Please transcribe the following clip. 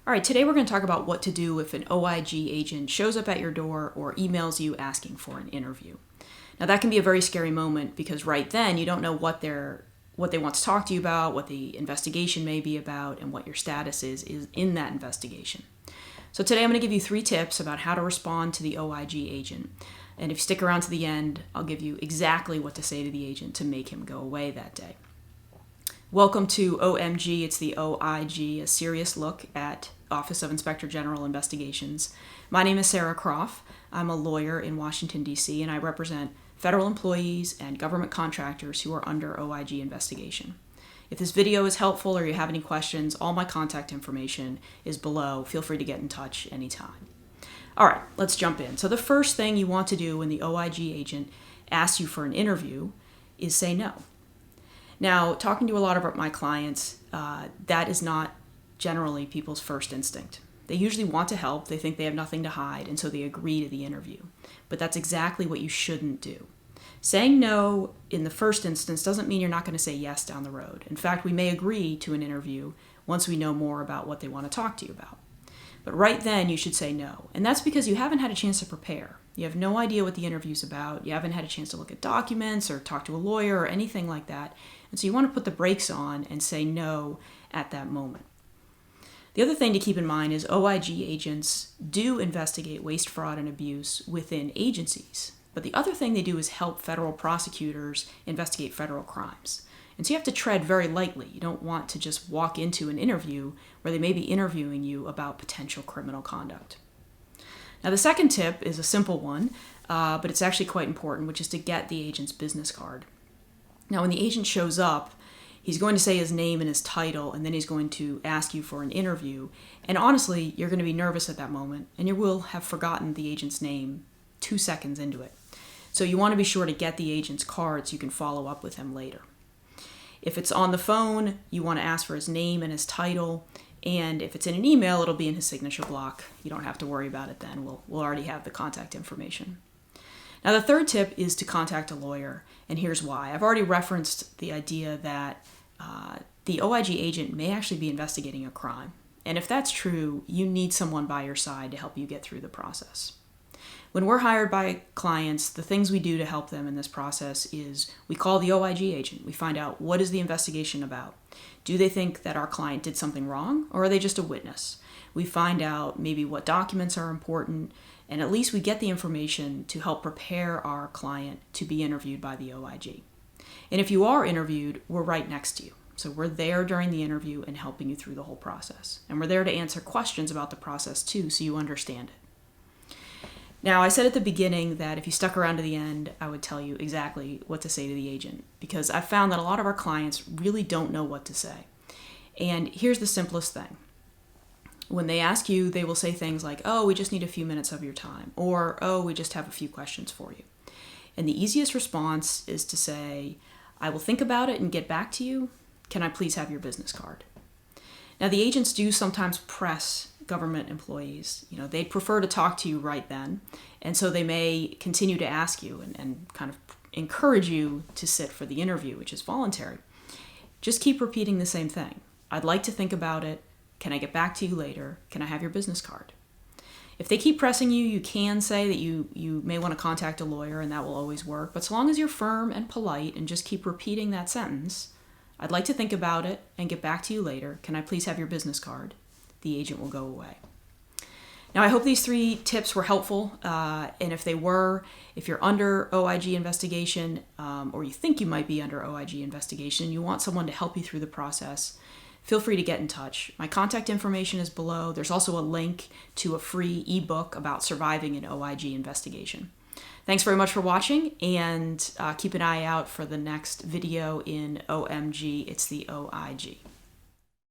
All right, today we're going to talk about what to do if an OIG agent shows up at your door or emails you asking for an interview. Now that can be a very scary moment because right then you don't know what they want to talk to you about, what the investigation may be about, and what your status is in that investigation. So today I'm going to give you 3 tips about how to respond to the OIG agent. And if you stick around to the end, I'll give you exactly what to say to the agent to make him go away that day. Welcome to OMG, it's the OIG, a serious look at Office of Inspector General Investigations. My name is Sarah Croft. I'm a lawyer in Washington, D.C., and I represent federal employees and government contractors who are under OIG investigation. If this video is helpful or you have any questions, all my contact information is below. Feel free to get in touch anytime. All right, let's jump in. So the first thing you want to do when the OIG agent asks you for an interview is say no. Now, talking to a lot of my clients, that is not generally people's first instinct. They usually want to help, they think they have nothing to hide, and so they agree to the interview. But that's exactly what you shouldn't do. Saying no in the first instance doesn't mean you're not going to say yes down the road. In fact, we may agree to an interview once we know more about what they want to talk to you about. But right then, you should say no. And that's because you haven't had a chance to prepare. You have no idea what the interview's about. You haven't had a chance to look at documents or talk to a lawyer or anything like that. And so you want to put the brakes on and say no at that moment. The other thing to keep in mind is OIG agents do investigate waste, fraud, and abuse within agencies. But the other thing they do is help federal prosecutors investigate federal crimes. And so you have to tread very lightly. You don't want to just walk into an interview where they may be interviewing you about potential criminal conduct. Now, the second tip is a simple one, but it's actually quite important, which is to get the agent's business card. Now, when the agent shows up, he's going to say his name and his title, and then he's going to ask you for an interview. And honestly, you're going to be nervous at that moment, and you will have forgotten the agent's name 2 seconds into it. So you want to be sure to get the agent's card so you can follow up with him later. If it's on the phone, you want to ask for his name and his title. And if it's in an email, it'll be in his signature block. You don't have to worry about it then. We'll already have the contact information. Now, the third tip is to contact a lawyer, and here's why. I've already referenced the idea that the OIG agent may actually be investigating a crime. And if that's true, you need someone by your side to help you get through the process. When we're hired by clients, the things we do to help them in this process is we call the OIG agent. We find out, what is the investigation about? Do they think that our client did something wrong, or are they just a witness? We find out maybe what documents are important, and at least we get the information to help prepare our client to be interviewed by the OIG. And if you are interviewed, we're right next to you. So we're there during the interview and helping you through the whole process. And we're there to answer questions about the process too, so you understand it. Now, I said at the beginning that if you stuck around to the end, I would tell you exactly what to say to the agent, because I've found that a lot of our clients really don't know what to say. And here's the simplest thing. When they ask you, they will say things like, oh, we just need a few minutes of your time, or, oh, we just have a few questions for you. And the easiest response is to say, I will think about it and get back to you. Can I please have your business card? Now, the agents do sometimes press government employees. They prefer to talk to you right then, and so they may continue to ask you and kind of encourage you to sit for the interview, which is voluntary. Just keep repeating the same thing. I'd like to think about it. Can I get back to you later? Can I have your business card? If they keep pressing you, you can say that you may want to contact a lawyer, and that will always work. But so long as you're firm and polite and just keep repeating that sentence, I'd like to think about it and get back to you later. Can I please have your business card? The agent will go away. Now, I hope these 3 tips were helpful, and if they were, if you're under OIG investigation, or you think you might be under OIG investigation, you want someone to help you through the process, feel free to get in touch. My contact information is below. There's also a link to a free ebook about surviving an OIG investigation. Thanks very much for watching, and keep an eye out for the next video in OMG, it's the OIG.